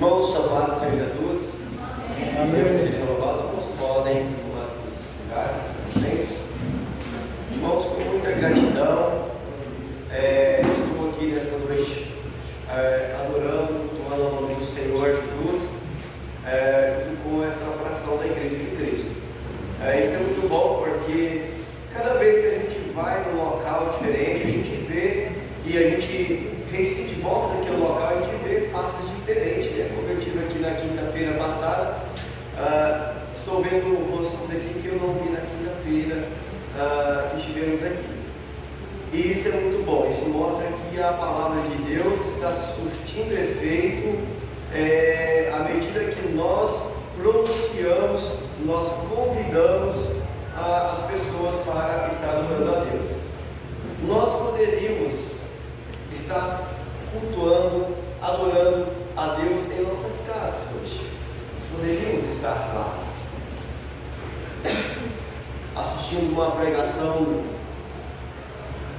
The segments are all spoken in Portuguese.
Irmãos, amados Senhor Jesus, Deus seja louvado, irmãos, podem tomar seus lugares, irmãos, com muita gratidão, estou aqui nesta noite adorando, tomando o nome do Senhor Jesus, junto com essa oração da Igreja de Cristo. Isso é muito bom porque cada vez que a gente vai num local diferente, a gente vê e a gente reside de volta naquele local, a gente vê faces diferentes, né? Como eu estive aqui na quinta-feira passada, estou vendo rostos aqui que eu não vi na quinta-feira que estivemos aqui. E isso é muito bom, isso mostra que a palavra de Deus está surtindo efeito à medida que nós pronunciamos, nós convidamos as pessoas para estar adorando a Deus. Nós poderíamos estar cultuando, adorando a Deus em nossas casas hoje. Nós poderíamos estar lá, assistindo uma pregação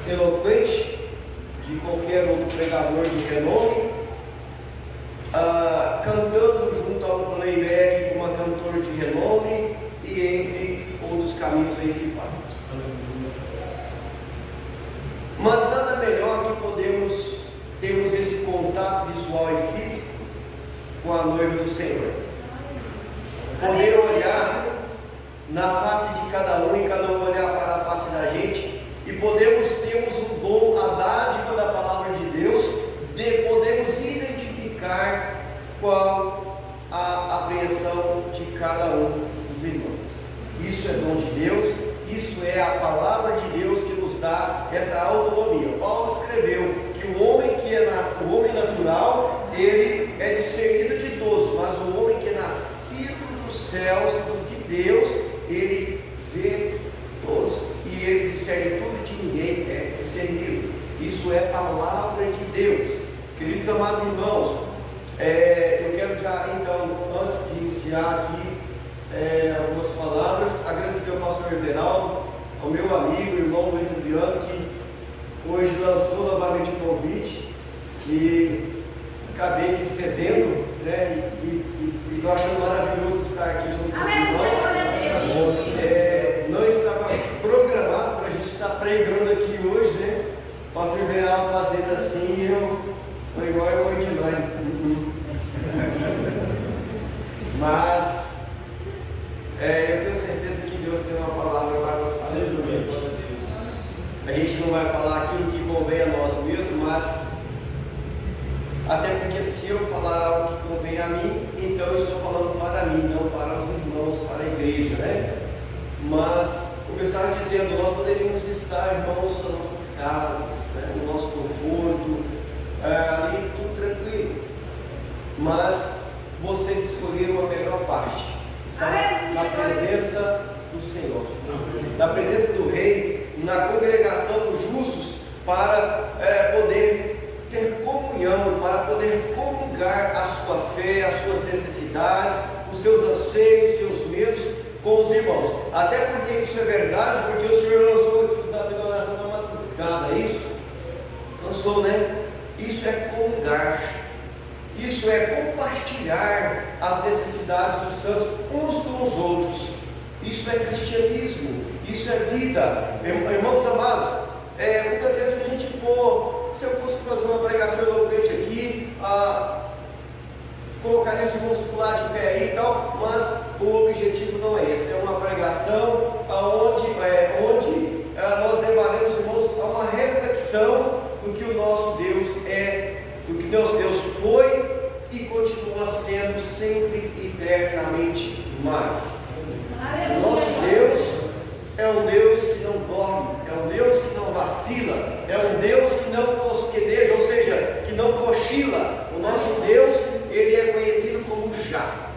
eloquente de qualquer outro pregador de renome, cantando junto a um playback com uma cantora de renome e entre outros caminhos aí se vai. Mas nada melhor que termos esse contato visual e físico com a noiva do Senhor. Poder olhar na face de cada um e cada um olhar para a face da gente e termos o dom, a dádiva da palavra de Deus, de podermos identificar qual a apreensão de cada um dos irmãos. Isso é dom de Deus, isso é a palavra de Deus que nos dá essa autonomia. Paulo escreveu que o homem o homem natural, ele é discernido de todos, mas o homem que é nascido dos céus, de Deus, ele vê todos, e ele discerne tudo de ninguém é discernido. Isso é palavra de Deus. Queridos amados irmãos, eu quero já então, antes de iniciar aqui algumas palavras, agradecer ao pastor Everaldo, ao meu amigo, irmão Luiz Adriano, que hoje lançou novamente o convite e acabei aqui cedendo, né? E estou achando maravilhoso estar aqui junto com os irmãos. Não estava programado para a gente estar pregando aqui hoje, né? O pastor Everaldo fazendo assim e eu estou igual eu de lá. Mas eu tenho certeza que Deus tem uma palavra para nós. A gente não vai falar aquilo que convém a nós mesmos, mas até porque se eu falar algo que convém a mim, então eu estou falando para mim, não para os irmãos, para a igreja, né? Mas, como eu estava dizendo, nós poderíamos estar, irmãos, nas nossas casas, né? No nosso conforto, ali tudo tranquilo, mas vocês escolheram a melhor parte, estar na presença do Senhor, na presença do Rei, na congregação dos justos, para poder ter comunhão, para poder comungar a sua fé, as suas necessidades, os seus anseios, seus medos com os irmãos. Até porque isso é verdade, porque o Senhor lançou aqui o desafio da oração da madrugada, é isso? Lançou, né? Isso é comungar, isso é compartilhar as necessidades dos santos uns com os outros. Isso é cristianismo, isso é vida. Irmãos amados, muitas vezes se eu fosse fazer uma pregação eloquente aqui, colocaria os irmãos por lá de pé aí e tal, mas o objetivo não é esse. É uma pregação onde nós levaremos, irmãos, a uma reflexão do que o nosso Deus é, do que nosso Deus foi e continua sendo sempre eternamente mais. O nosso Deus é um Deus que não dorme, é um Deus que não vacila, é um Deus que não tosqueneja, ou seja, que não cochila. O nosso Deus, ele é conhecido como Já.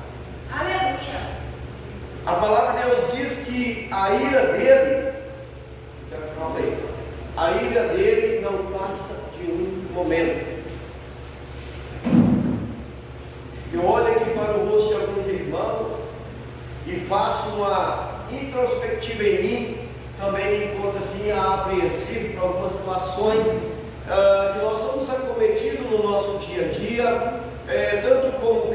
Aleluia! A palavra de Deus diz que a ira dele, não passa de um momento. Eu olho aqui para o rosto de alguns irmãos e faço uma introspectiva em mim, também me encontro assim apreensivo para algumas situações que nós somos acometidos no nosso dia a dia, tanto como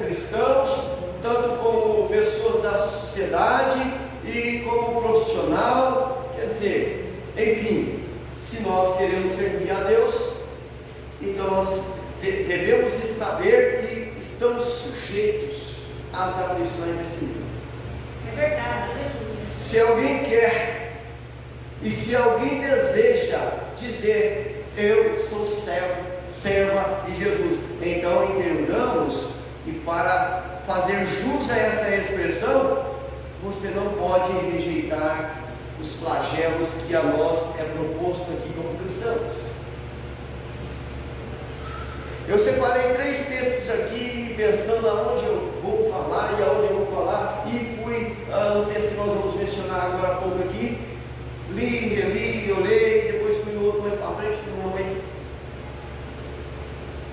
sociedade e como profissional. Quer dizer, enfim, se nós queremos servir a Deus, então nós devemos saber que estamos sujeitos às aflições desse mundo. É verdade, aleluia. Se alguém quer e se alguém deseja dizer: eu sou serva de Jesus, então entendamos que para fazer jus a essa expressão, você não pode rejeitar os flagelos que a nós é proposto aqui como cristãos. Eu separei 3 textos aqui, pensando aonde eu vou falar e aonde eu vou falar, e fui no texto que nós vamos mencionar agora há pouco aqui, li, reli, eu leio, depois fui no outro mais para frente, mas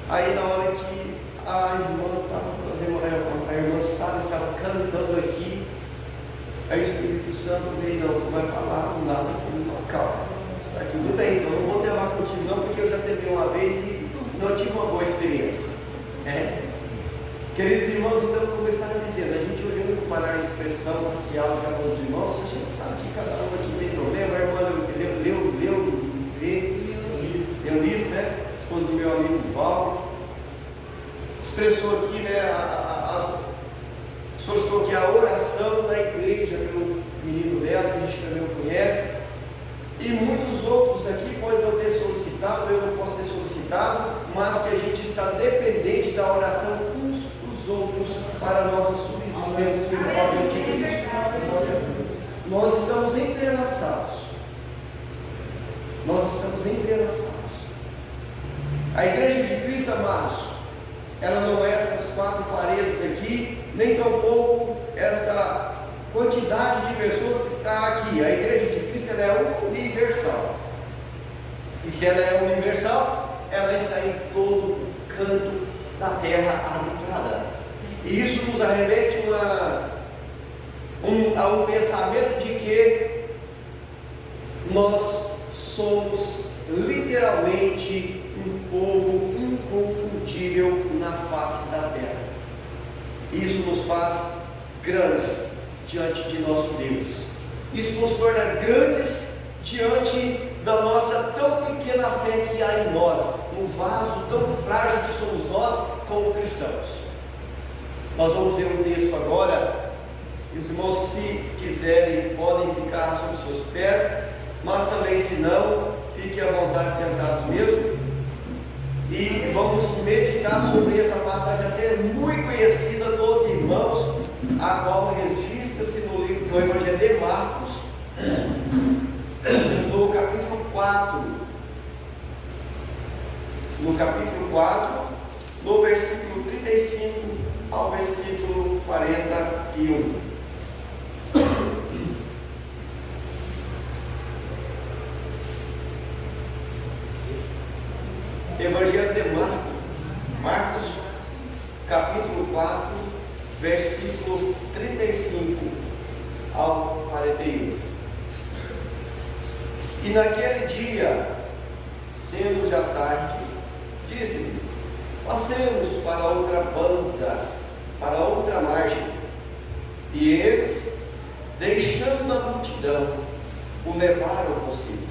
aí na hora que a irmã Sara estava cantando aqui, aí o Espírito Santo veio: não, tu vai falar, não dá, calma, tá tudo bem, então eu não vou levar contigo não, porque eu já tentei uma vez e não tive uma boa experiência. Queridos irmãos, então eu vou começar dizendo, a gente olhando para a expressão facial de cada um dos irmãos, a gente sabe que cada um aqui tem problema. A irmã Eunice, né, esposa do meu amigo Valdes, expressou aqui, né, solicitou aqui a oração da igreja pelo menino dela, que a gente também o conhece, e muitos outros aqui podem não ter solicitado, eu não posso ter solicitado, mas que a gente está dependente da oração uns dos outros para a nossa subsistência espiritual diante de Cristo. Nós estamos entrelaçados. A igreja de Cristo, amados, ela não é essas 4 paredes aqui, nem tampouco esta quantidade de pessoas que está aqui. A igreja de Cristo, ela é universal. E se ela é universal, ela está em todo canto da terra habitada. E isso nos arremete a um pensamento de que nós somos literalmente um povo inconfundível na face da terra. Isso nos faz grandes diante de nosso Deus. Isso nos torna grandes diante da nossa tão pequena fé que há em nós, um vaso tão frágil que somos nós como cristãos. Nós vamos ver um texto agora, e os irmãos, se quiserem, podem ficar sobre seus pés, mas também, se não, fiquem à vontade sentados mesmo, e vamos meditar sobre essa passagem até muito conhecida dos irmãos, a qual registra-se no Evangelho de Marcos, no capítulo 4, no versículo 35 ao versículo 41. Evangelho de Marcos, capítulo 4, versículo 35 ao 41. E naquele dia, sendo já tarde, disse-lhe: passemos para outra banda, para outra margem. E eles, deixando a multidão, o levaram consigo.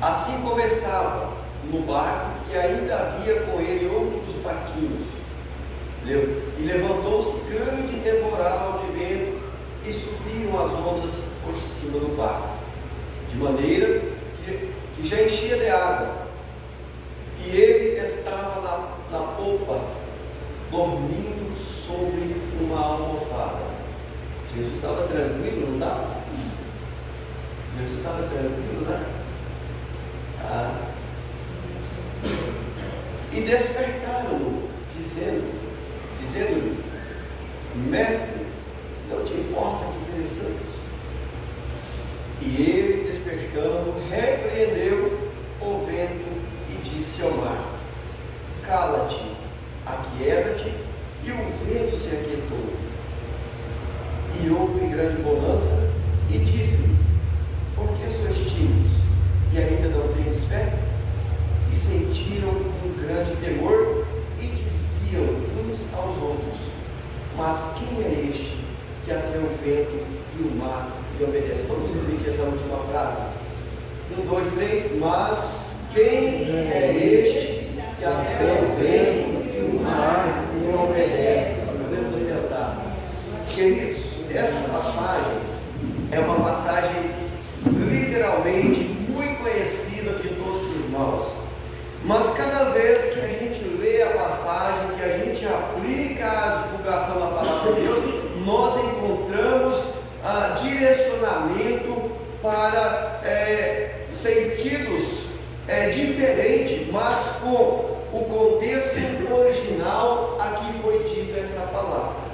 Assim como estava no barco, que ainda havia com ele outros barquinhos, e levantou-se grande temporal de vento, e subiram as ondas por cima do barco, de maneira que já enchia de água, e ele estava na popa, dormindo sobre uma almofada. Jesus estava tranquilo, não estava? Jesus estava tranquilo, né? E despertaram-no, dizendo-lhe: mestre, não te importa que pereçamos? E ele, despertando, repreendeu o vento e disse ao mar: cala-te, aquieta-te, e o vento se aquietou. E houve grande bonança, e disse-lhes: por que sois tímidos, e ainda não tens fé? E sentiram um grande temor, e diziam uns aos outros: mas quem é este, e obedece. Vamos repetir essa última frase. 1, 2, 3. Mas quem é este que até o vento e o mar lhe obedecem? Podemos assentar. Queridos, essa passagem é uma passagem literalmente muito conhecida de todos os irmãos. Mas cada vez que a gente lê a passagem, que a gente aplica a divulgação da palavra de Deus, nós encontramos direcionamento para sentidos diferentes, mas com o contexto original a que foi dita esta palavra.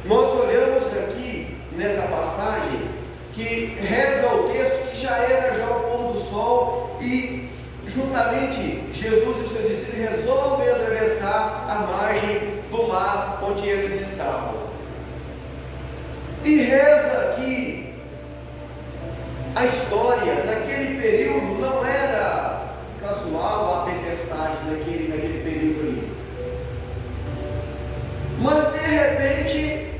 Nós olhamos aqui nessa passagem que reza o texto que já era já o pôr do sol e juntamente Jesus e seus discípulos resolvem atravessar a margem do mar onde eles estavam. E reza que a história naquele período não era casual a tempestade naquele período ali. Mas de repente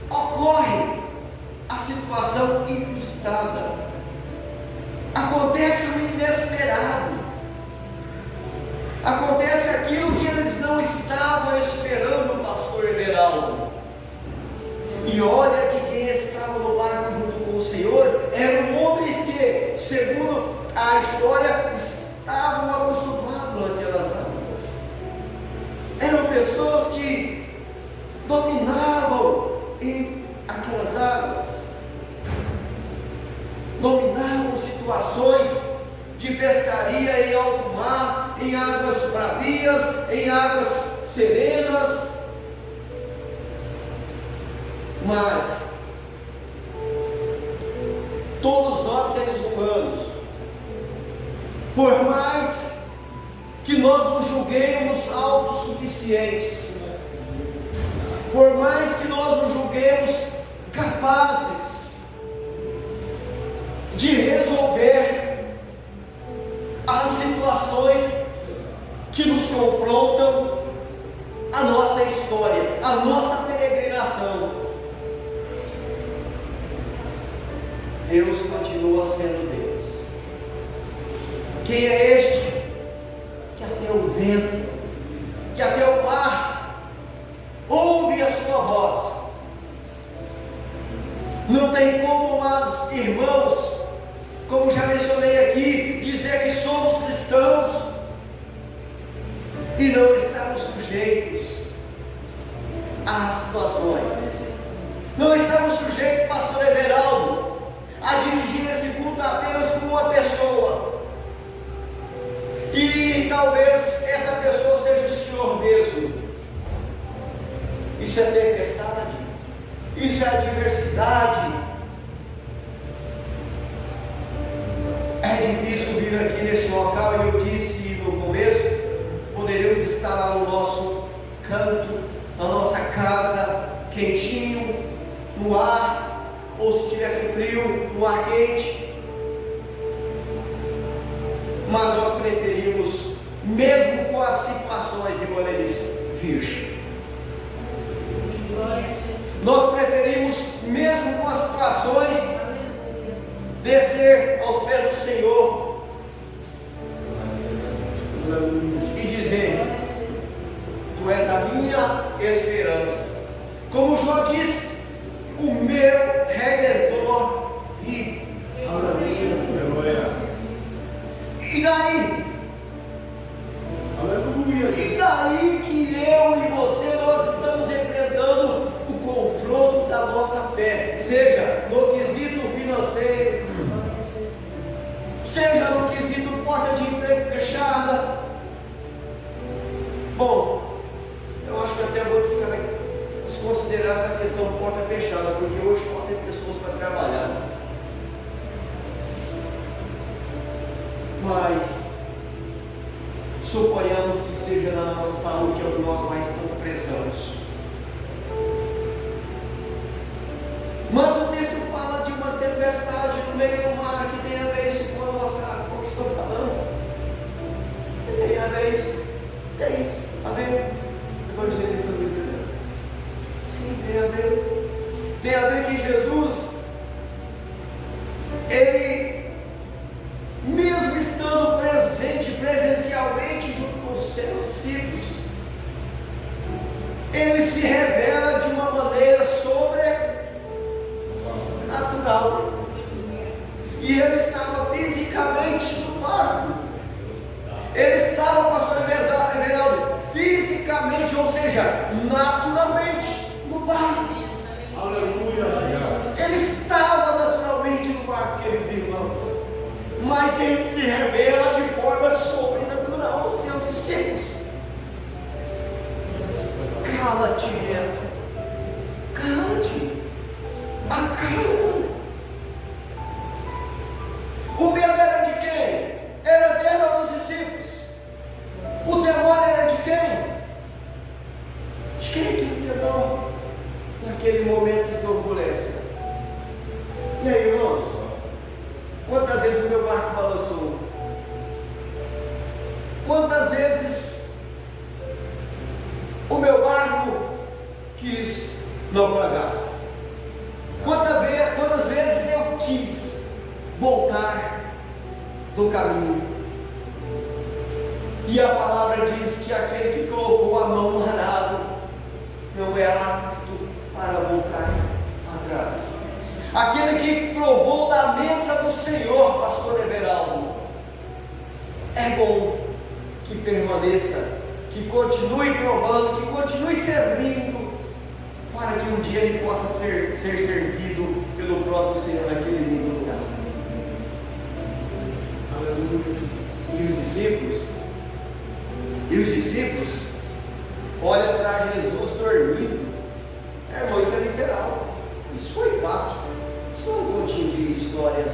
ocorre a situação inusitada. Acontece o inesperado. Acontece aquilo que eles não estavam esperando, pastor Everaldo. E olha que quem estava no barco junto com o Senhor eram homens que, segundo a história, estavam acostumados àquelas águas. Eram pessoas que dominavam em aquelas águas. Dominavam situações de pescaria em alto mar, em águas bravias, em águas serenas. Mas todos nós, seres humanos, por mais que nós nos julguemos autossuficientes, por mais que nós nos julguemos capazes de resolver as situações que nos confrontam, a nossa história, a nossa peregrinação, Deus continua sendo Deus. Quem é este que até o vento, que até o mar ouve a sua voz? Não tem como, amados irmãos, como já mencionei aqui, dizer que somos cristãos e não estamos sujeitos às situações. Não estamos sujeitos, pastor Everaldo, a dirigir esse culto apenas com uma pessoa. E talvez essa pessoa seja o Senhor mesmo. Isso é tempestade, isso é adversidade. É difícil vir aqui neste local, e eu disse no começo, poderíamos estar lá no nosso canto, na nossa casa, quentinho, no ar, ou se tivesse frio, no ar quente. Mas nós preferimos, mesmo com as situações, igual eles, vir. Nós preferimos, mesmo com as situações, descer aos pés do Senhor e dizer: Tu és a minha esperança. Como Jó disse, o meu Redentor vive. Aleluia. E daí? Aleluia. E daí que eu e você, nós estamos enfrentando o confronto da nossa fé, seja no quesito financeiro, seja no quesito porta de emprego fechada. Bom, eu acho que até vou desconsiderar essa questão de porta fechada, porque hoje faltam pessoas para trabalhar. Mas suponhamos que seja na nossa saúde, que é o que nós mais tanto prezamos. Mas o texto fala de uma tempestade no meio do mar, que tem a ver isso com a nossa, com o que estou falando. Tem a ver isso. Tem isso. A ver? Evangelista Luiz Fernando. Sim, tem a ver. Tem a ver que Jesus, fisicamente, ou seja, naturalmente, no barco. Aleluia. Ele estava naturalmente no barco, queridos irmãos, mas ele se revela de forma sobrenatural aos seus discípulos. Cala-te, vento. Cala-te. Acalma. O medo era de quem? Era dele ou dos discípulos? O temor era de quem? De quem que o temor? Naquele momento de turbulência. E aí, irmãos? Quantas vezes o meu barco balançou? Quantas vezes o meu barco quis naufragar? Quantas vezes eu quis voltar do caminho? E a palavra diz que aquele que colocou a mão no arado não é apto para voltar atrás. Aquele que provou da mesa do Senhor, pastor Everaldo, é bom que permaneça, que continue provando, que continue servindo, para que um dia ele possa ser servido pelo próprio Senhor naquele lindo lugar. Aleluia. E os discípulos olham para Jesus dormindo. Irmão, isso é literal. Isso foi fato. Isso não é um continho de histórias.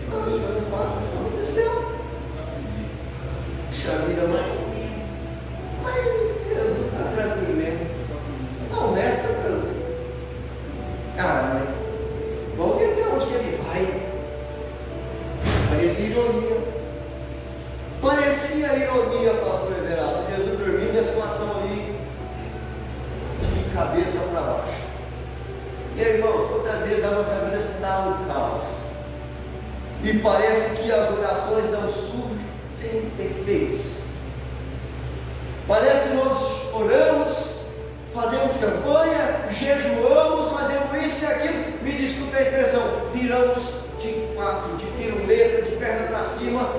Não, isso foi um fato. Aconteceu. Puxa vida, mãe. Mas Jesus está tranquilo mesmo. Não, o mestre está tranquilo. Ah, mãe. Vamos ver até onde que ele vai. Parecia ironia. Parecia ironia, pastor Everaldo. Jesus dormindo e a situação ali de cabeça para baixo. E aí, irmãos, quantas vezes a nossa vida está um caos e parece que as orações não surtem efeitos. Parece que nós oramos, fazemos campanha, jejuamos, fazemos isso e aquilo, me desculpe a expressão, viramos de quatro, de piruleta, de perna para cima,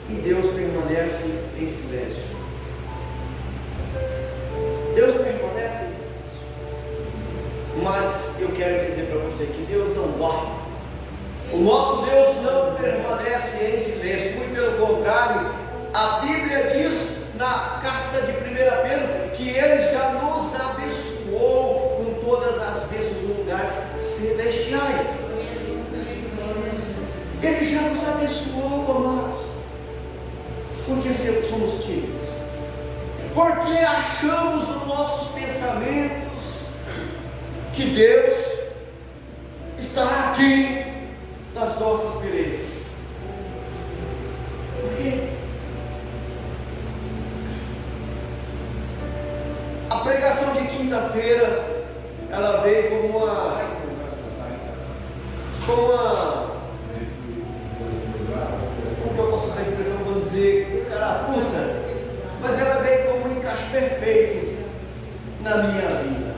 e Deus permanece em silêncio. Deus permanece em silêncio. Mas eu quero dizer para você que Deus não dorme. O nosso Deus não permanece em silêncio, muito pelo contrário, a Bíblia diz na carta de 1 Pedro que Ele já nos abençoou com todas as bênçãos nos lugares celestiais. Ele já nos abençoou, amados. Porque somos tímidos? Porque achamos nos nossos pensamentos que Deus está aqui nas nossas pelejas. Por quê? A pregação de quinta-feira, ela veio como uma como que eu posso usar a expressão, vou dizer, carapuça, mas ela veio como um encaixe perfeito na minha vida.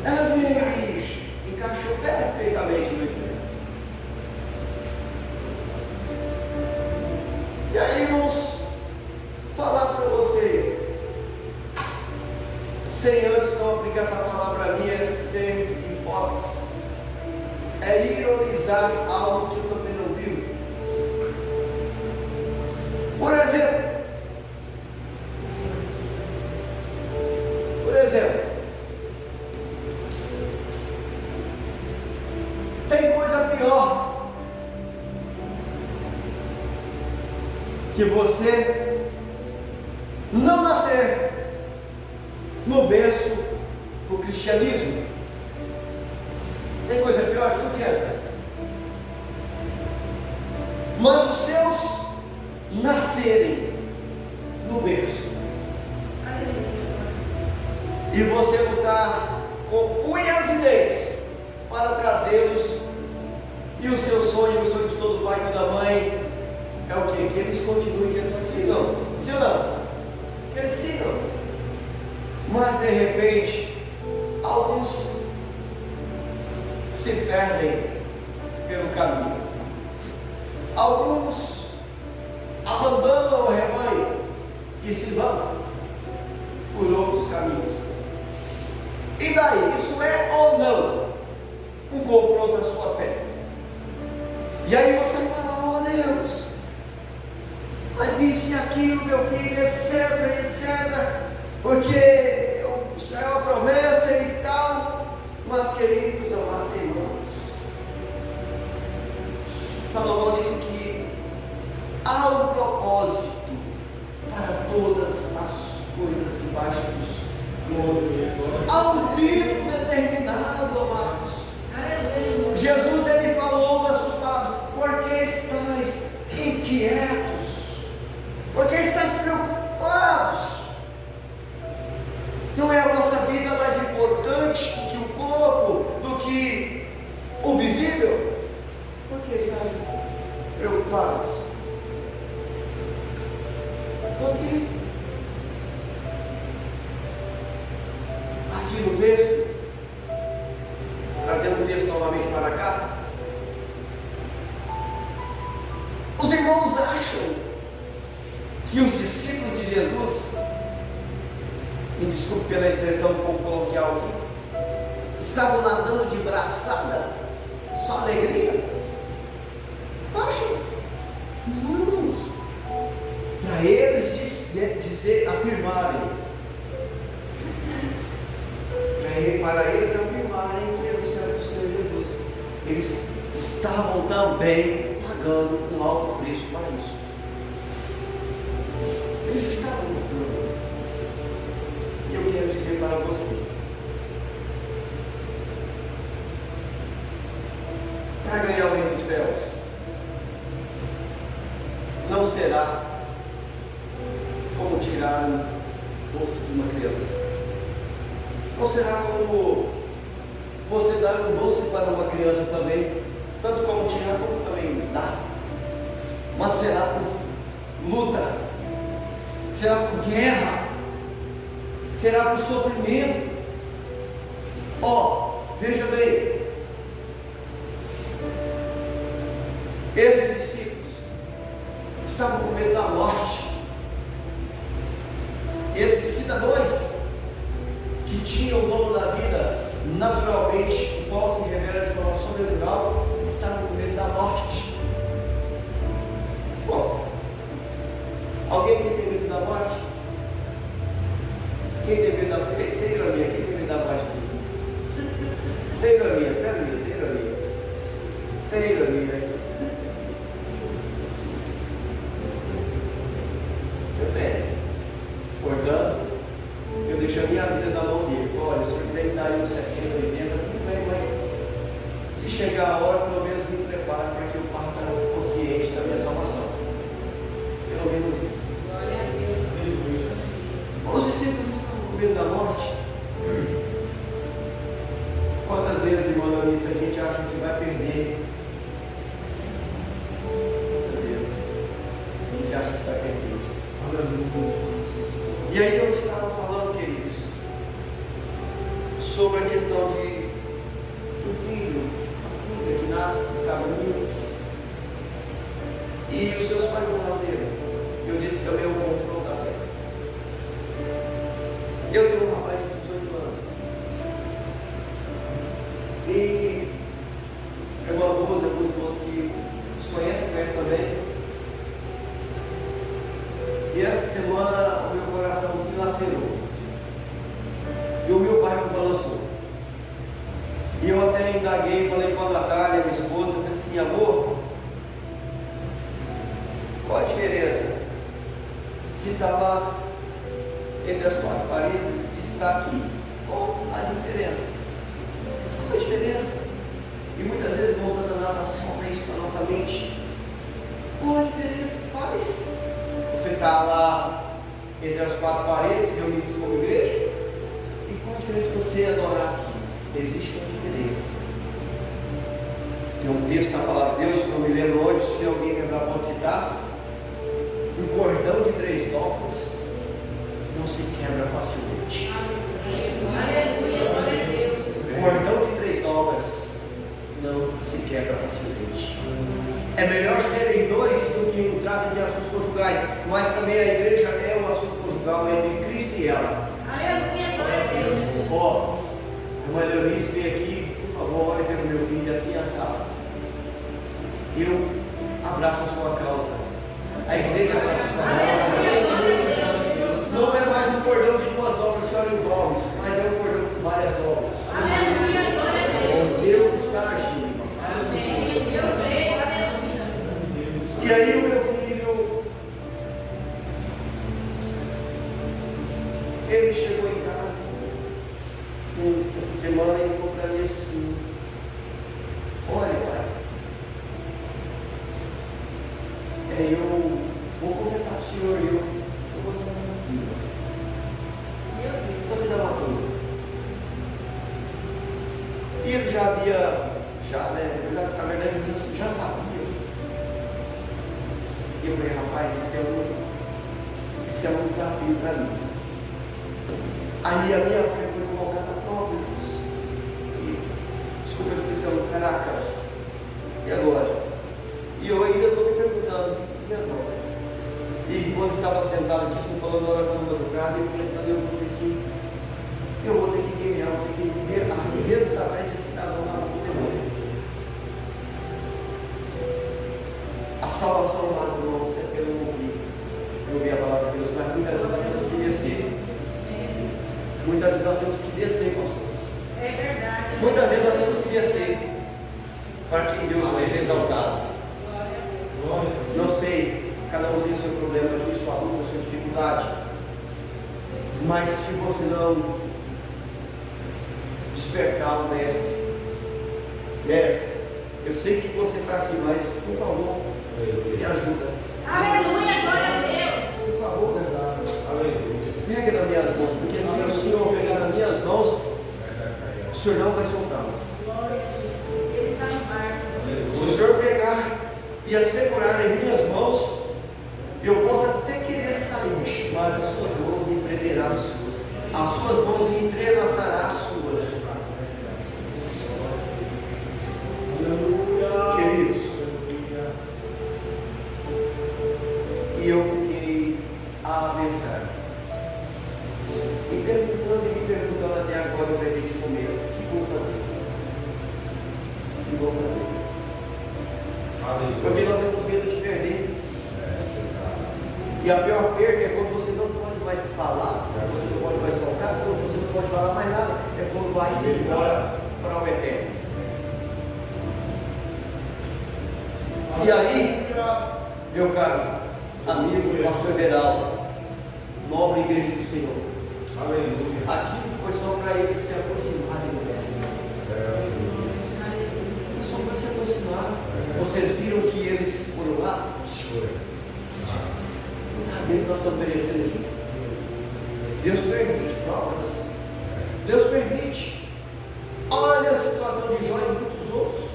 Ela veio e encaixou perfeitamente no filho. E aí, irmãos, falar para vocês, sem antes não aplicar essa palavra a mim, é ser hipócrita, é ironizar algo que eu também não vivo. Por exemplo, tem coisa pior que você não nascer no berço do cristianismo. Tem coisa pior? Escute essa. Mas os seus nascerem no berço e você lutar com unhas e dentes para trazê-los, e o seu sonho, o sonho de todo pai e toda mãe é o quê? Que eles continuem, que eles sigam, sim ou não? Que eles sigam. Mas de repente alguns se perdem pelo caminho, alguns abandonam o rebanho e se vão. por outros caminhos. E daí, isso é ou não um confronto à sua fé? E aí você fala, oh Deus, mas isso e aquilo, meu filho, etc, etc, porque o Senhor é uma promessa e tal. Mas, queridos, amados irmãos, Salomão disse que há um propósito para todas as coisas debaixo dos mundos. Há um tempo determinado, amados. Jesus, ele falou nas suas palavras, porque estáis inquietos, porque estáis preocupados. Não é a nossa vida mais importante do que o corpo, do que o visível? Por que estáis preocupados? Por quê? Aqui no texto, trazendo o texto novamente para cá, os irmãos acham que os discípulos de Jesus, me desculpe pela expressão um pouco coloquial aqui, estavam nadando de braçada, só alegria? Acham? Não, irmãos. Para eles afirmarem, para eles afirmarem que era o Senhor Jesus, eles estavam também pagando um alto preço para isso. Eles estavam pagando. E eu quero dizer para você, para ganhar o reino dos céus, não será como tirar um doce de uma criança. Não será como você dar um doce para uma criança também, tanto como tirar como também dar. Mas será por luta, será por guerra, será por sofrimento. Veja bem, esses discípulos estavam com medo da morte. Esses cidadãos que tinham o dono da vida naturalmente, o qual se revela de forma sobrenatural, estavam com medo da morte. Alguém que tem medo da morte? Quem tem medo da morte? Sem ironia, quem tem medo da morte? Sem ironia, sem ironia, sem ironia. Sem ironia. Eu tenho. Portanto, eu deixo a minha vida na mão dele. Olha, se eu quiser me dar aí uns 70, 80, tudo bem, mas se chegar a hora, pelo menos me prepare para que eu parta consciente da minha salvação. Pelo menos isso. Glória a Deus. Os discípulos estavam com medo da morte. Quantas vezes, irmã Anice, a gente acha que vai perder? Quantas vezes a gente acha que vai perder? E aí eu estava falando, queridos, sobre a questão do filho, a filha que nasce no caminho, e os seus pais não nasceram. Eu disse também o confronto da fé. Eu tenho um rapaz de 18 anos. E é uma moça, alguns moços que os conhecem também. E essa semana o meu coração dilacerou. E o meu pai me balançou. E eu até indaguei, falei com a Natália, minha esposa, disse assim, amor, qual a diferença de estar lá entre as quatro paredes e estar aqui? Qual a diferença? Qual a diferença? E muitas vezes o Satanás assopra isso na nossa mente. Qual a diferença que faz? Você está lá entre as quatro paredes, reunidos como igreja, e qual a diferença de você adorar aqui? Existe uma diferença. Tem um texto na palavra de Deus, não me lembro hoje, se alguém lembrar pode citar. Um cordão de 3 dobras não se quebra facilmente. Um cordão de 3 dobras não se quebra facilmente. É melhor serem 2 do que um trato de assuntos conjugais, mas também a igreja é um assunto conjugal. conjugal entre Cristo e ela. Aleluia, glória a Deus. Ó, a irmã Leonice veio aqui, por favor, ore pelo meu filho assim assado. Eu abraço a sua causa. A igreja abraça a sua causa. Não é mais um cordão de duas dobras, senhora envolve, mas é um cordão com várias dobras. Aleluia, glória a Deus. Deus está agindo. Amém. Eu creio, aleluia. E aí o meu filho, ele chegou em casa essa semana e falou para mim assim: olha, pai, eu vou confessar para o senhor, eu gostei da minha filha. Você dá uma turma. E ele já havia, na verdade, eu já sabia. E eu falei: rapaz, isso é um desafio para mim. Aí a minha fé foi colocada à prova, Jesus. E, desculpa a expressão, caracas. E agora? E eu ainda estou me perguntando: e agora? E quando estava sentado aqui, você falando na oração da madrugada, eu pensando: eu vou ter que guerrear, vou ter que resgatar esse cidadão lá do demônio. A salvação, amados irmãos, é pelo ouvir. Eu ouvi a palavra de Deus, mas muitas vezes nós temos que descer. Muitas vezes nós temos que descer, pastor. É verdade. Muitas vezes nós temos que descer para que Deus seja exaltado. Não sei, cada um tem o seu problema aqui, sua luta, sua dificuldade. Mas se você não despertar o mestre, eu sei que você está aqui, mas por favor, me ajuda. Aleluia, glória a Deus. Por favor, pega nas minhas mãos, porque se o Senhor pegar nas minhas mãos, o Senhor não vai soltá-las. Glória a Jesus. Ele está no barco. Se o Senhor pegar e assegurar em minhas mãos, eu posso até querer sair, mas as suas mãos me prenderão as suas. As suas mãos me entrelaçarão as suas. Queridos, e eu fiquei a pensar, e me perguntando até agora, no presente momento: o que vou fazer? O que vou fazer? Porque nós temos medo de perder. E a pior perda é quando você não pode mais falar, quando você não pode mais tocar, quando você não pode falar mais nada, é quando vai se embora para o eterno. E aí, meu caro amigo, pastor Everaldo, nobre igreja do Senhor, aqui foi só para eles se aproximarem do mestre. Foi só para se aproximar. Vocês viram que eles foram lá? Não está vendo que nós estamos merecendo aqui? Deus permite provas. Deus permite. Olha a situação de Jó e muitos outros.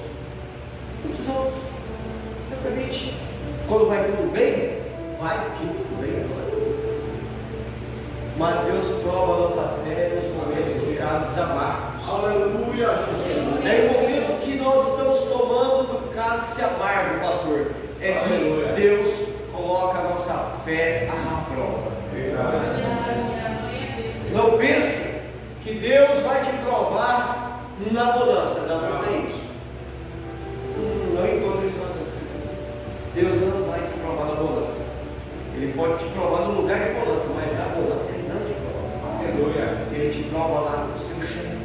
Deus permite. Quando vai tudo bem, vai tudo bem. Mas Deus prova a nossa fé nos momentos de cálices amargos. Aleluia. É o momento que nós estamos tomando do cálice amargo, pastor. É que Deus coloca a nossa fé à prova. Não pense que Deus vai te provar na bonança. Não é isso. Não encontre isso nas Escrituras. Deus não vai te provar na bonança. Ele pode te provar no lugar de bonança, mas na bonança Ele não te prova. Aleluia. Ele te prova lá no seu chefe.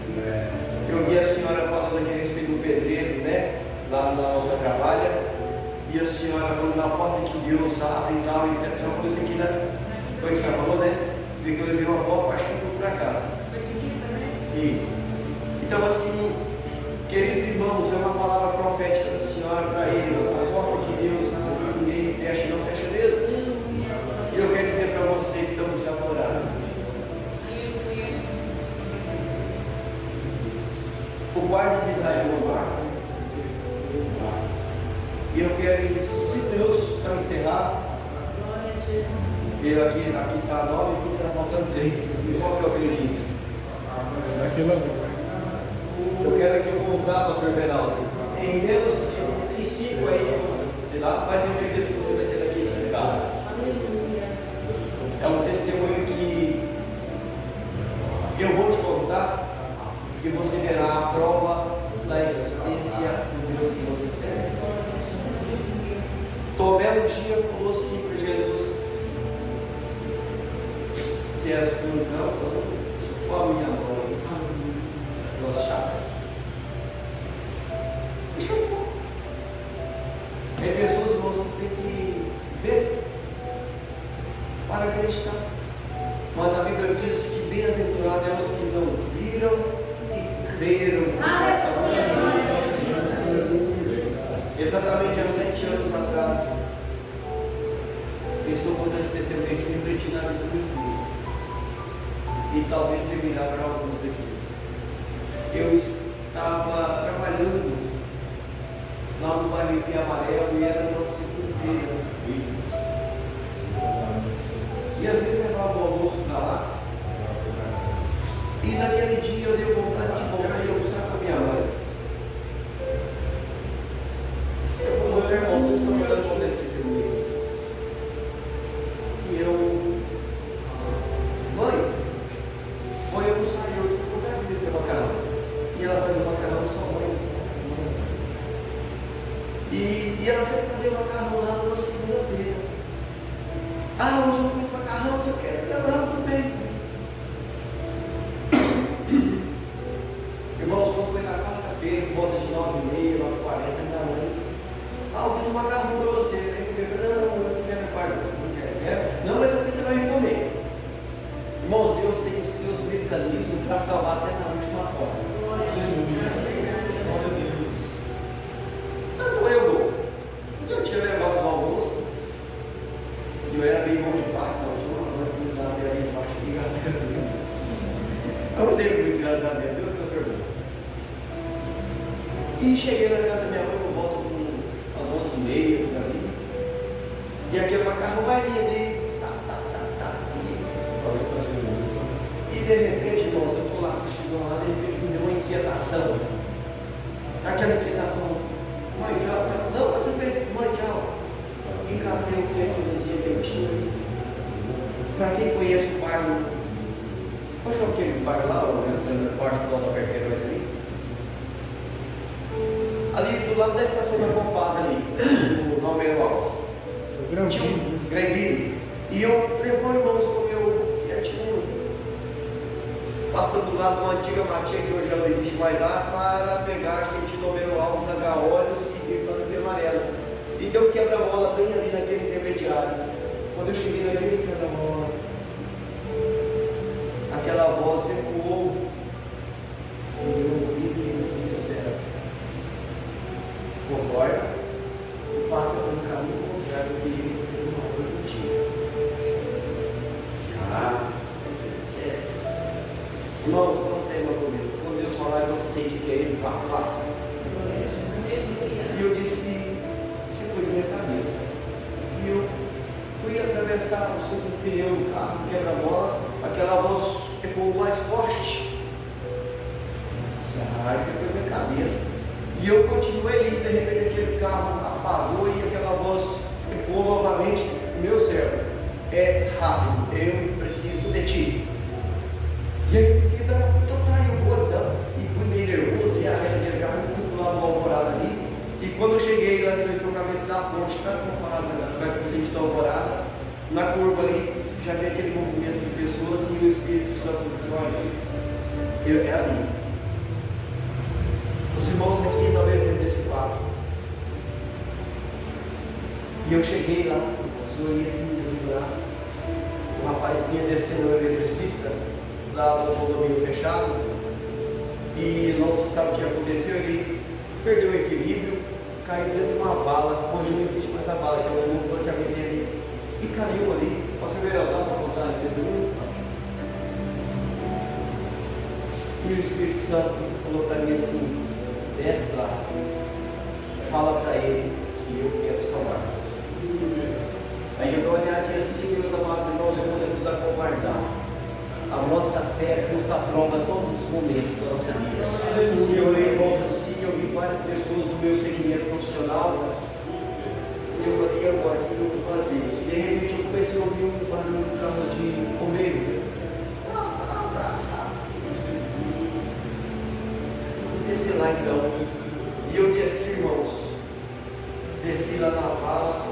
Eu vi a senhora falando aqui a respeito do pedreiro, né? Lá na nossa trabalha. E a senhora falando da porta que Deus abre e tal. E a senhora falou isso aqui, né? Foi o que a senhora falou, né? Porque eu levei uma boa parte do para casa. E, então, assim, queridos irmãos, é uma palavra profética da senhora para ele. A porta que Deus abre, ninguém fecha, não fecha mesmo. E eu quero dizer para você que estamos já orando. O guarda de Israel no barco. E eu quero em 5 minutos para encerrar. Eu aqui está 9 e está faltando 3. Qual que eu acredito? Eu quero que eu contar, pastor Bernardo. Em menos de 5 aí, sei lá, vai ter certeza que você vai ser daqui edificado. É um testemunho que Eu vou te contar que você verá a prova da existência do Deus que você serve. Tomé um dia falou assim para Jesus: que és tu então? Chupou a minha mão, duas chaves. E chupou. Tem pessoas, irmãos, que tem que ver para acreditar. Mas a Bíblia diz que bem-aventurados é os que não viram e creram. Exatamente há 7 anos atrás, estou contando esse exemplo aqui, refletindo na vida do meu filho. E talvez servirá para alguns aqui. Eu estava trabalhando lá no bairro Ipê Amarelo e era uma segunda-feira. E às vezes levava o almoço para lá. E naquele dia eu dei vontade de voltar e almoçar com a minha mãe. Eu vou meu irmão, vocês estão olhando como esse serviço. E eu, mãe, ou eu não saí, eu estou com vontade de ter macarrão. E ela fazia macarrão só mãe. E ela sempre fazia macarrão lá na segunda-feira. Ah, hoje eu não fiz macarrão, se eu quero lembrar, tudo bem. Irmãos, quando foi na quarta-feira, por volta de 9h30, 9h40, minha mãe, eu fiz um macarrão para você. Aí eu falei, não, eu não quero parte, não quero. Não, mas aqui você vai me comer. Irmãos, Deus tem os seus mecanismos para salvar até na última hora. Então eu vou. Eu tinha levado o almoço. Eu era bem bom de fato, não era bem baixo e gastei gasolina. Eu não dei muito, graças a Deus, Deus transformou. E cheguei na casa da minha mãe, eu volto às 11h30, por ali. E aquele macarrão vai ali, e de repente, irmãos, eu estou lá cochilando lá, de repente me deu uma inquietação. Aquela inquietação, mãe, tchau, tchau. Não, você fez, mãe, tchau. Encatei o fletezinho que eu tinha. Para quem conhece o bairro, qual é aquele bairro lá, o baixo do Alto Perqueiros ali? Ali do lado da estação da Compaz, ali, no Romero Alves. Granville. E eu levou irmãos com o meu Fiat Uno, passando do lado de uma antiga matinha que hoje já não existe mais lá, para pegar sentido Romero Alves, H-Olhos e vir para o Ipê Amarelo. E deu quebra-mola bem ali naquele intermediário. Quando eu cheguei naquele quebra-mola, aquela voz ecoou no meu ouvido e assim disseram: concorda e passa pelo caminho contrário que ele tem uma coisa contigo. Irmãos, não tem uma comigo. Quando Deus falar e você sente que é Ele, faça. E eu disse: minha cabeça. E eu fui atravessar o segundo pneu do carro, quebra-mola, aquela voz ecoou mais forte. Isso foi minha cabeça. E eu continuei ali, de repente aquele carro apagou e aquela voz ecoou novamente: meu servo, é rápido, eu preciso de ti. E aí eu fiquei dando, então tá, eu vou então. E fui meio nervoso, e a reta dele carro, eu fui pro lado do Alvorada ali. E quando eu cheguei lá no entroncamento da ponte, para vai para o sentido da Alvorada, na curva ali, já vi aquele movimento de pessoas e o Espírito Santo disse: olha, é ali. Os irmãos aqui talvez lembrem desse fato. E eu cheguei lá, eu olhei assim, lá, o rapaz vinha descendo o eletricista, lá no condomínio fechado, e não se sabe o que aconteceu, ele perdeu o equilíbrio, caiu dentro de uma vala, hoje não existe mais a vala, que é o loteamento dele, e caiu ali. Posso ver, dá para contar nesse minuto? E o Espírito Santo falou para mim assim: desce lá, fala para ele que eu quero salvar. Aí eu vou olhar aqui assim, meus amados irmãos, eu podemos acovardar. A nossa fé custa a prova a todos os momentos da nossa vida. E eu olhei em volta assim, eu vi várias pessoas do meu segmento profissional. E eu falei: agora, o que eu vou fazer? E de repente eu comecei a ouvir um barulho do carro de comer. desci lá então. E eu desci, irmãos. Desci lá na vala.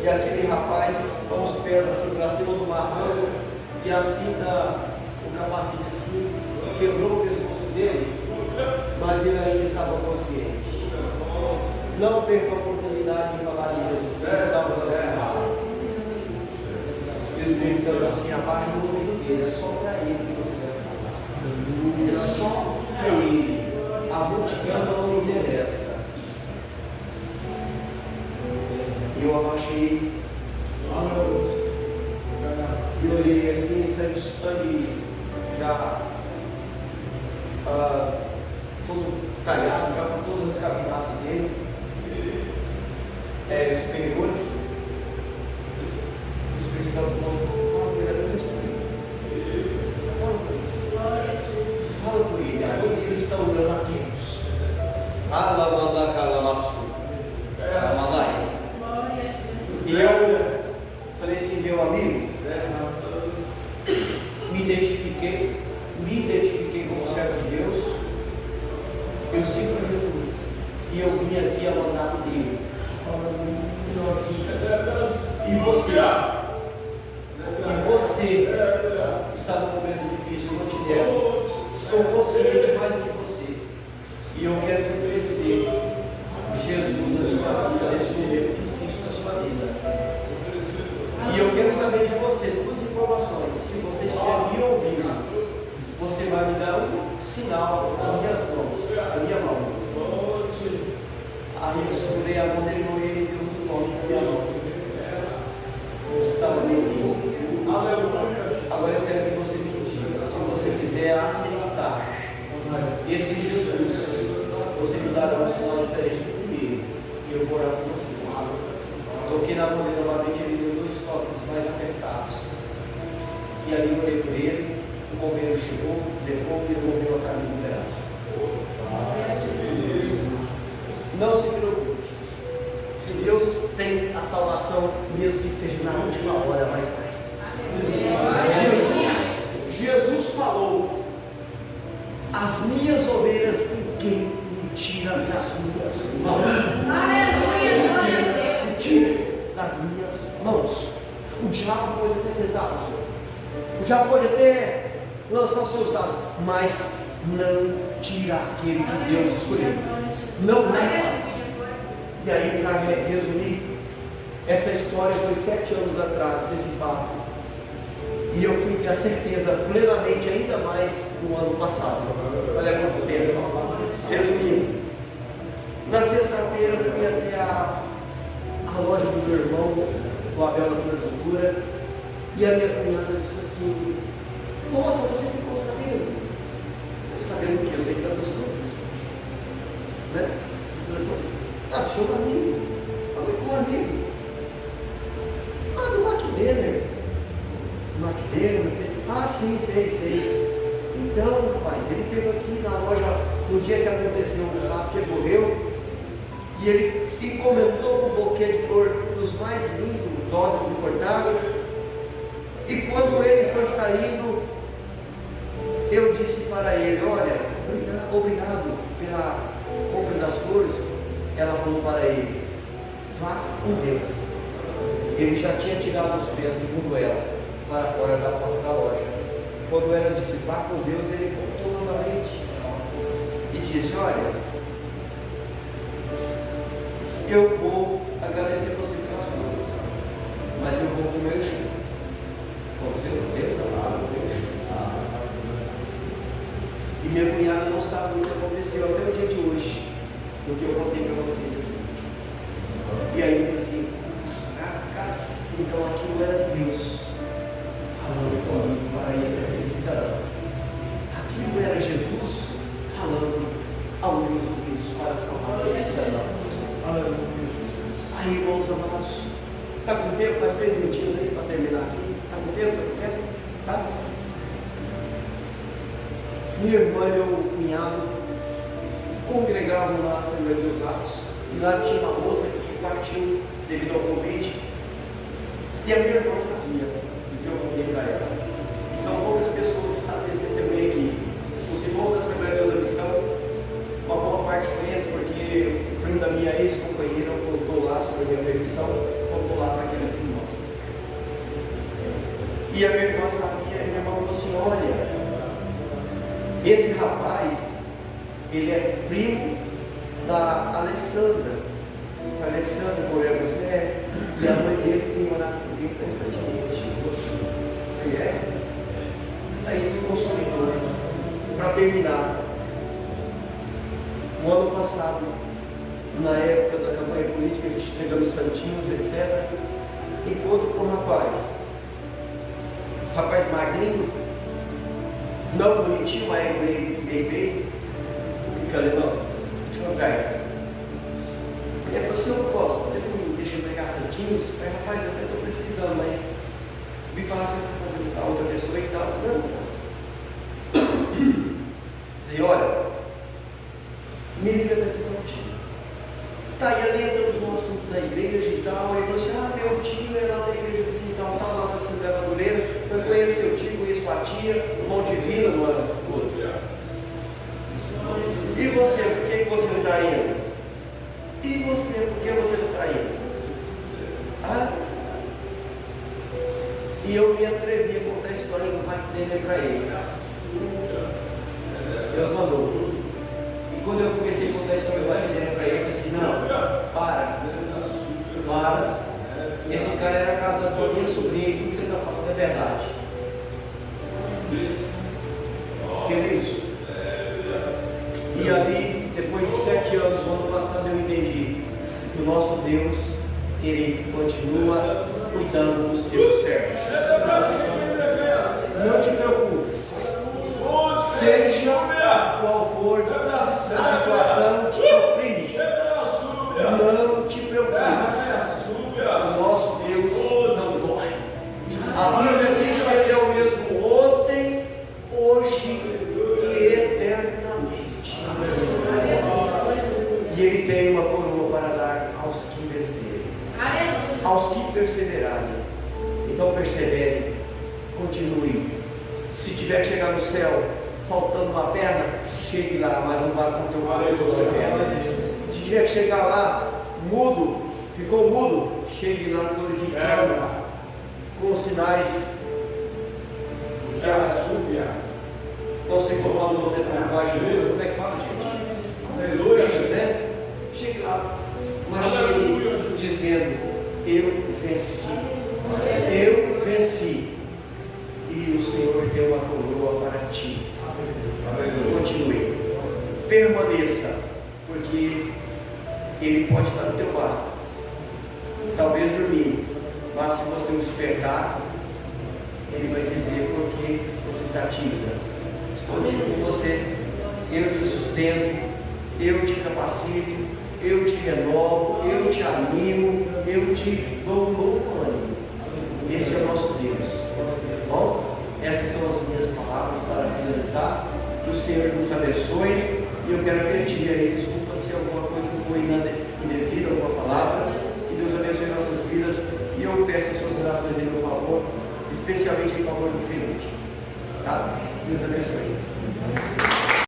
E aquele rapaz com os pés assim para cima do barranco. E assim o capacete assim. Quebrou o pescoço dele. Mas ele ainda estava consciente. Não perca a oportunidade de falar de Jesus. Ele salva a nossa alma. E o Espírito Santo assim, abaixa o ouvido dele. É só para ele que você vai falar. É só para ele. A multidão não me interessa. E eu abaixei. E eu olhei assim, sangue já todo talhado, já com todas as cavidades dele, superiores. O Espírito Santo falou com ele, fala com ele, agora eles estão orando a Deus. E eu falei assim, meu amigo, me identifiquei como servo de Deus. Eu sigo a Jesus e eu vim aqui a mandado dele. E você está num momento difícil, eu considero. Estou consciente mais do que você. E eu quero te oferecer Jesus na sua vida, nesse momento difícil da sua vida. E eu quero saber de você duas informações. Se você estiver me ouvindo, você vai me dar um sinal nas minhas mãos, na minha mão. Aí eu segurei a mão dele e ele deu um nome na minha mão. Você estava me ouvindo. Agora eu quero que você me diga, se você quiser aceitar esse Jesus, você me dará um sinal diferente do primeiro. E eu vou orar com você. Toquei na mão dele novamente, ele deu 2 toques mais apertados. E ali eu orei por ele, o bombeiro chegou, levou e devolveu a caminho dela. Não se preocupe. Se Deus tem a salvação, mesmo que seja na última hora, mais tarde. Jesus falou: as minhas ovelhas ninguém me tira das minhas mãos. Aleluia! Tire das minhas mãos. O diabo pode até tentar você. O diabo pode até lançar os seus dados, mas não tira aquele que Deus escolheu. Não leva. E aí, para resumir, essa história foi 7 anos atrás, esse fato. E eu fui ter a certeza plenamente, ainda mais no ano passado. Olha quanto tempo. Resumindo, na sexta-feira eu fui até a loja do meu irmão, o Abel da Floricultura, e a minha cunhada disse assim: nossa, você ficou sabendo? Sabendo o que? Eu sei tantas coisas, né? Seu amigo, falei com um amigo, do McDenner, sim, sei. Então, rapaz, ele esteve aqui na loja no dia que aconteceu o fato que ele morreu, e ele comentou com um buquê de flor dos mais lindos, doses importadas. E quando ele foi saindo, eu disse para ele: olha, obrigado pela compra das flores. Ela falou para ele: vá com Deus. Ele já tinha tirado os pés, segundo ela, para fora da porta da loja. Quando ela disse vá com Deus, ele voltou novamente e disse: olha, eu vou agradecer você pelas flores, mas eu vou com o meu jeito. Com certeza, e minha cunhada não sabe o que aconteceu até o dia de hoje, do que eu contei para vocês aqui. E aí eu falei assim: então aquilo era Deus falando comigo para ir para aquele cidadão. Aquilo era Jesus falando aos meus ouvidos para salvar aquele cidadão. Aí, irmãos amados, está com tempo? Mais 3 minutinhos aí para terminar aqui. Está com tempo? Tá? Minha irmã e meu cunhado congregavam na Assembleia de Deus Atos, e lá tinha uma moça que partiu devido ao convite, e a minha irmã sabia do que eu contei para ela. E são poucas pessoas que sabem desse testemunho aqui. Os irmãos da Assembleia de Deus da Missão, uma boa Esse rapaz, ele é primo da Alexandra. A Alexandra morreu com Zé, e a mãe dele tem orado comigo constantemente. E aí fui consumidor. Para terminar, o ano passado, na época da campanha política, a gente entregando santinhos, etc. Encontro com um rapaz magrinho, não bonitinho, mas meio. Falei, nossa, esse é o cara. Ele falou assim: eu não posso, você não me deixa entregar santinhos? Eu falei: rapaz, eu até estou precisando, mas vi falar assim, fazendo para outra pessoa e tal. Não. Dizia: olha, me liga daqui contigo. Tá, e ali entramos no assunto da igreja e tal. Ele falou assim: meu tio é lá da igreja assim e tal, tá lá na Assembleia Madureira. Eu conheço seu tio, conheço a tia, irmão divino, mano. E você, por que você não está indo? E você, por que você não está indo? E eu me atrevi a contar a história do pai dele para ele. Deus mandou. E quando eu comecei a contar a história do pai dele para ele, eu disse assim: não, para. Esse cara era casado com a minha sobrinha, e tudo que você está falando é verdade. Isso. E ali, depois de 7 anos, no ano passado, eu entendi que o nosso Deus, Ele continua cuidando dos seus servos. Não te preocupes. Seja qual for a situação que te oprime, não te preocupes. O nosso Deus não dói. A Bíblia diz que Ele é o mesmo ontem, hoje e eternamente. E Ele tem uma coroa para dar aos que vencerem, aos que perseverarem. Então persevere, continue. Se tiver que chegar no céu faltando uma perna, chegue lá, mas não vá com o teu cabelo da perna. Se tiver que chegar lá mudo, ficou mudo, chegue lá glorificado, com os sinais que a súbia. Não sei como fala o nome dessa linguagem, como é que fala, gente? Aleluia, né? Chegue lá, mas chegue dizendo: eu venci. Eu venci. E o Senhor deu uma coroa para ti. Continue. Permaneça, porque Ele pode estar no teu lado. Talvez dormindo, mas se você o despertar, Ele vai dizer: por que você está tímida? Estou com você, eu te sustento, eu te capacito, eu te renovo, eu te animo, eu te dou um novo ânimo. Esse é o nosso Deus. Bom, essas são as minhas palavras para finalizar. Que o Senhor nos abençoe. E eu quero pedir aí desculpa se alguma coisa foi indevida, alguma palavra. Que Deus abençoe nossas vidas. E eu peço as suas orações em meu favor, especialmente em favor do Felipe. Tá? Deus abençoe.